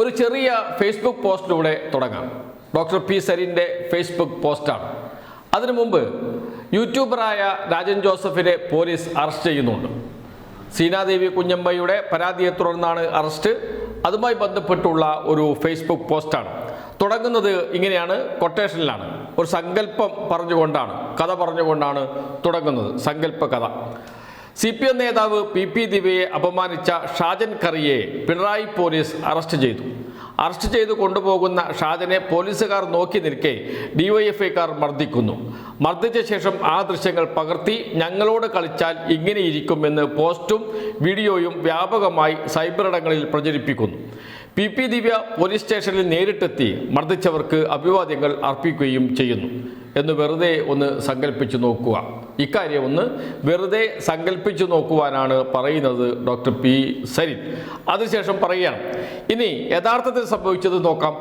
ഒരു ചെറിയ ഫേസ്ബുക്ക് പോസ്റ്റിലൂടെ തുടങ്ങാം. ഡോക്ടർ പി സരിൻ്റെ ഫേസ്ബുക്ക് പോസ്റ്റാണ്. അതിനു മുമ്പ് യൂട്യൂബറായ രാജൻ ജോസഫിനെ പോലീസ് അറസ്റ്റ് ചെയ്യുന്നുണ്ട്. സീനാദേവി കുഞ്ഞമ്മയുടെ പരാതിയെ തുടർന്നാണ് അറസ്റ്റ്. അതുമായി ബന്ധപ്പെട്ടുള്ള ഒരു ഫേസ്ബുക്ക് പോസ്റ്റാണ്. തുടങ്ങുന്നത് ഇങ്ങനെയാണ്, കൊട്ടേഷനിലാണ്. ഒരു സങ്കല്പം പറഞ്ഞുകൊണ്ടാണ്, കഥ പറഞ്ഞുകൊണ്ടാണ് തുടങ്ങുന്നത്. സങ്കല്പ കഥ. CPM നേതാവ് PP ദിവ്യയെ അപമാനിച്ച ഷാജൻ കറിയെ പിണറായി പോലീസ് അറസ്റ്റ് ചെയ്തു. അറസ്റ്റ് ചെയ്തു കൊണ്ടുപോകുന്ന ഷാജനെ പോലീസുകാർ നോക്കി നിൽക്കെ DYFIക്കാർ മർദ്ദിക്കുന്നു. മർദ്ദിച്ച ശേഷം ആ ദൃശ്യങ്ങൾ പകർത്തി ഞങ്ങളോട് കളിച്ചാൽ ഇങ്ങനെയിരിക്കുമെന്ന് പോസ്റ്റും വീഡിയോയും വ്യാപകമായി സൈബറിടങ്ങളിൽ പ്രചരിപ്പിക്കുന്നു. PP ദിവ്യ പോലീസ് സ്റ്റേഷനിൽ നേരിട്ടെത്തി മർദ്ദിച്ചവർക്ക് അഭിവാദ്യങ്ങൾ അർപ്പിക്കുകയും ചെയ്യുന്നു എന്ന് വെറുതെ ഒന്ന് സങ്കല്പിച്ചു നോക്കുക. ഇക്കാര്യം ഒന്ന് വെറുതെ സങ്കല്പിച്ചു നോക്കുവാനാണ് പറയുന്നത് ഡോക്ടർ പി സരിൻ. അതിനുശേഷം പറയുകയാണ്, ഇനി യഥാർത്ഥത്തിൽ സംഭവിച്ചത് നോക്കാം.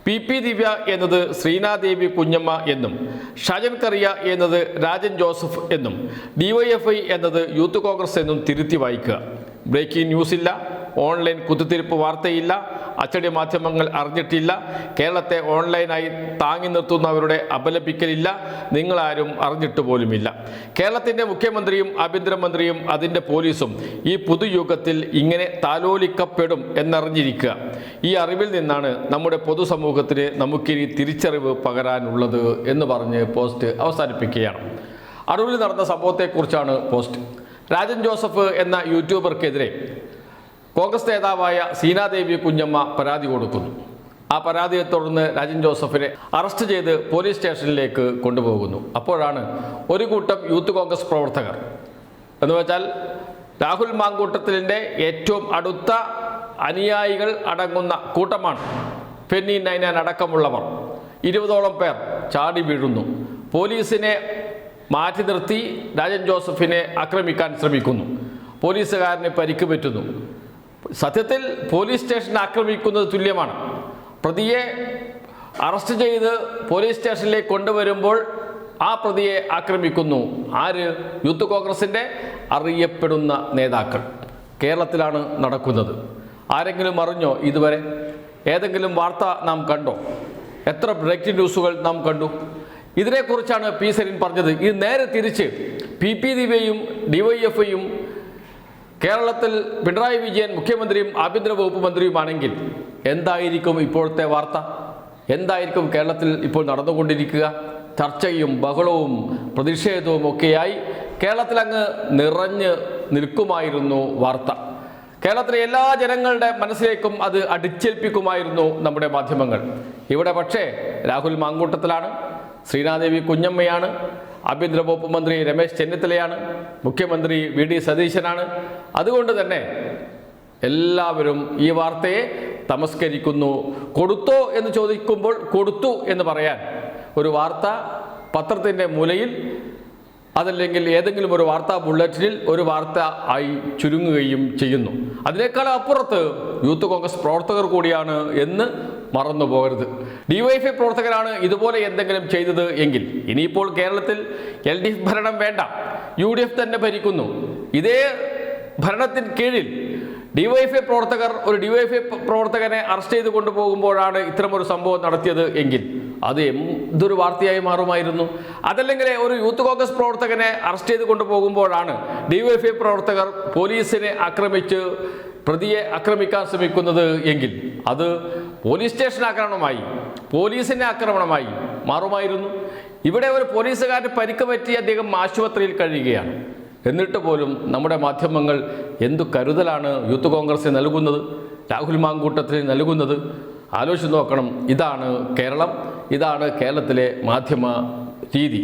PP ദിവ്യ എന്നത് ശ്രീനാദേവി കുഞ്ഞമ്മ എന്നും ഷാജൻ കറിയ എന്നത് രാജൻ ജോസഫ് എന്നും DYFI എന്നത് യൂത്ത് കോൺഗ്രസ് എന്നും തിരുത്തി വായിക്കുക. ബ്രേക്കിംഗ് ന്യൂസ് ഇല്ല, ഓൺലൈൻ കുത്തിത്തിരിപ്പ് വാർത്തയില്ല, അച്ചടി മാധ്യമങ്ങൾ അറിഞ്ഞിട്ടില്ല, കേരളത്തെ ഓൺലൈനായി താങ്ങി നിർത്തുന്നവരുടെ അപലപിക്കലില്ല, നിങ്ങളാരും അറിഞ്ഞിട്ട് പോലുമില്ല. കേരളത്തിൻ്റെ മുഖ്യമന്ത്രിയും ആഭ്യന്തരമന്ത്രിയും അതിൻ്റെ പോലീസും ഈ പുതുയുഗത്തിൽ ഇങ്ങനെ താലോലിക്കപ്പെടും എന്നറിഞ്ഞിരിക്കുക. ഈ അറിവിൽ നിന്നാണ് നമ്മുടെ പൊതുസമൂഹത്തിന് നമുക്കിനി തിരിച്ചറിവ് പകരാനുള്ളത് എന്ന് പറഞ്ഞ് പോസ്റ്റ് അവസാനിപ്പിക്കുകയാണ്. അടൂരിൽ നടന്ന സംഭവത്തെക്കുറിച്ചാണ് പോസ്റ്റ്. രാജൻ ജോസഫ് എന്ന യൂട്യൂബർക്കെതിരെ കോൺഗ്രസ് നേതാവായ സീനാദേവി കുഞ്ഞമ്മ പരാതി കൊടുക്കുന്നു. ആ പരാതിയെ തുടർന്ന് രാജൻ ജോസഫിനെ അറസ്റ്റ് ചെയ്ത് പോലീസ് സ്റ്റേഷനിലേക്ക് കൊണ്ടുപോകുന്നു. അപ്പോഴാണ് ഒരു കൂട്ടം യൂത്ത് കോൺഗ്രസ് പ്രവർത്തകർ, എന്ന് വെച്ചാൽ രാഹുൽ മാങ്കൂട്ടത്തിലിൻ്റെ ഏറ്റവും അടുത്ത അനുയായികൾ അടങ്ങുന്ന കൂട്ടമാണ്, ഫെന്നി നൈനാൻ അടക്കമുള്ളവർ 20ഓളം പേർ ചാടി വീഴുന്നു. പോലീസിനെ മാറ്റി നിർത്തി രാജൻ ജോസഫിനെ ആക്രമിക്കാൻ ശ്രമിക്കുന്നു. പോലീസുകാരന് പരിക്ക് പറ്റുന്നു. സത്യത്തിൽ പോലീസ് സ്റ്റേഷൻ ആക്രമിക്കുന്നത് തുല്യമാണ്. പ്രതിയെ അറസ്റ്റ് ചെയ്ത് പോലീസ് സ്റ്റേഷനിലേക്ക് കൊണ്ടുവരുമ്പോൾ ആ പ്രതിയെ ആക്രമിക്കുന്നു. ആര്? യൂത്ത് കോൺഗ്രസിൻ്റെ അറിയപ്പെടുന്ന നേതാക്കൾ. കേരളത്തിലാണ് നടക്കുന്നത്. ആരെങ്കിലും അറിഞ്ഞോ ഇതുവരെ? ഏതെങ്കിലും വാർത്ത നാം കണ്ടോ? എത്ര ബ്രേക്കിംഗ് ന്യൂസുകൾ നാം കണ്ടു? ഇതിനെക്കുറിച്ചാണ് പി സരിൻ പറഞ്ഞത്. ഇത് നേരെ തിരിച്ച് PP ദിവ്യയും DYFIയും കേരളത്തിൽ പിണറായി വിജയൻ മുഖ്യമന്ത്രിയും ആഭ്യന്തര വകുപ്പ് മന്ത്രിയുമാണെങ്കിൽ എന്തായിരിക്കും ഇപ്പോഴത്തെ വാർത്ത? എന്തായിരിക്കും കേരളത്തിൽ ഇപ്പോൾ നടന്നുകൊണ്ടിരിക്കുക? ചർച്ചയും ബഹളവും പ്രതിഷേധവും ഒക്കെയായി കേരളത്തിൽ അങ്ങ് നിറഞ്ഞ് നിൽക്കുമായിരുന്നു വാർത്ത. കേരളത്തിലെ എല്ലാ ജനങ്ങളുടെ മനസ്സിലേക്കും അത് അടിച്ചേൽപ്പിക്കുമായിരുന്നു നമ്മുടെ മാധ്യമങ്ങൾ. ഇവിടെ പക്ഷേ രാഹുൽ മാങ്കൂട്ടത്തിലാണ്, ശ്രീനാദേവി കുഞ്ഞമ്മയാണ്, ആഭ്യന്തര വകുപ്പ് മന്ത്രി രമേശ് ചെന്നിത്തലയാണ്, മുഖ്യമന്ത്രി VD സതീശനാണ്. അതുകൊണ്ട് തന്നെ എല്ലാവരും ഈ വാർത്തയെ തമസ്കരിക്കുന്നു. കൊടുത്തോ എന്ന് ചോദിക്കുമ്പോൾ കൊടുത്തു എന്ന് പറയാൻ ഒരു വാർത്ത പത്രത്തിൻ്റെ മൂലയിൽ, അതല്ലെങ്കിൽ ഏതെങ്കിലും ഒരു വാർത്താ ബുള്ളറ്റിനിൽ ഒരു വാർത്ത ആയി ചുരുങ്ങുകയും ചെയ്യുന്നു. അതിനേക്കാൾ അപ്പുറത്ത് യൂത്ത് കോൺഗ്രസ് പ്രവർത്തകർ കൂടിയാണ് എന്ന് മറന്നു പോകരുത്. DYFI പ്രവർത്തകരാണ് ഇതുപോലെ എന്തെങ്കിലും ചെയ്തത് എങ്കിൽ ഇനിയിപ്പോൾ കേരളത്തിൽ LDF ഭരണം വേണ്ട, UDF തന്നെ ഭരിക്കുന്നു. ഇതേ ഭരണത്തിന് കീഴിൽ DYFI പ്രവർത്തകർ ഒരു DYFI പ്രവർത്തകനെ അറസ്റ്റ് ചെയ്ത് കൊണ്ടുപോകുമ്പോഴാണ് ഇത്തരമൊരു സംഭവം നടത്തിയത് എങ്കിൽ അത് എന്തൊരു വാർത്തയായി മാറുമായിരുന്നു. അതല്ലെങ്കിൽ ഒരു യൂത്ത് കോൺഗ്രസ് പ്രവർത്തകനെ അറസ്റ്റ് ചെയ്ത് കൊണ്ടുപോകുമ്പോഴാണ് DYFI പ്രവർത്തകർ പോലീസിനെ ആക്രമിച്ച് പ്രതിയെ ആക്രമിക്കാൻ ശ്രമിക്കുന്നത് എങ്കിൽ അത് പോലീസ് സ്റ്റേഷൻ ആക്രമണമായി, പോലീസിൻ്റെ ആക്രമണമായി മാറുമായിരുന്നു. ഇവിടെ ഒരു പോലീസുകാരന് പരിക്ക് പറ്റി അദ്ദേഹം ആശുപത്രിയിൽ കഴിയുകയാണ്. എന്നിട്ട് പോലും നമ്മുടെ മാധ്യമങ്ങൾ എന്തു കരുതലാണ് യൂത്ത് കോൺഗ്രസ് നൽകുന്നത്, രാഹുൽ മാങ്കൂട്ടത്തിന് നൽകുന്നത്? ആലോചിച്ച് നോക്കണം. ഇതാണ് കേരളം, ഇതാണ് കേരളത്തിലെ മാധ്യമ രീതി.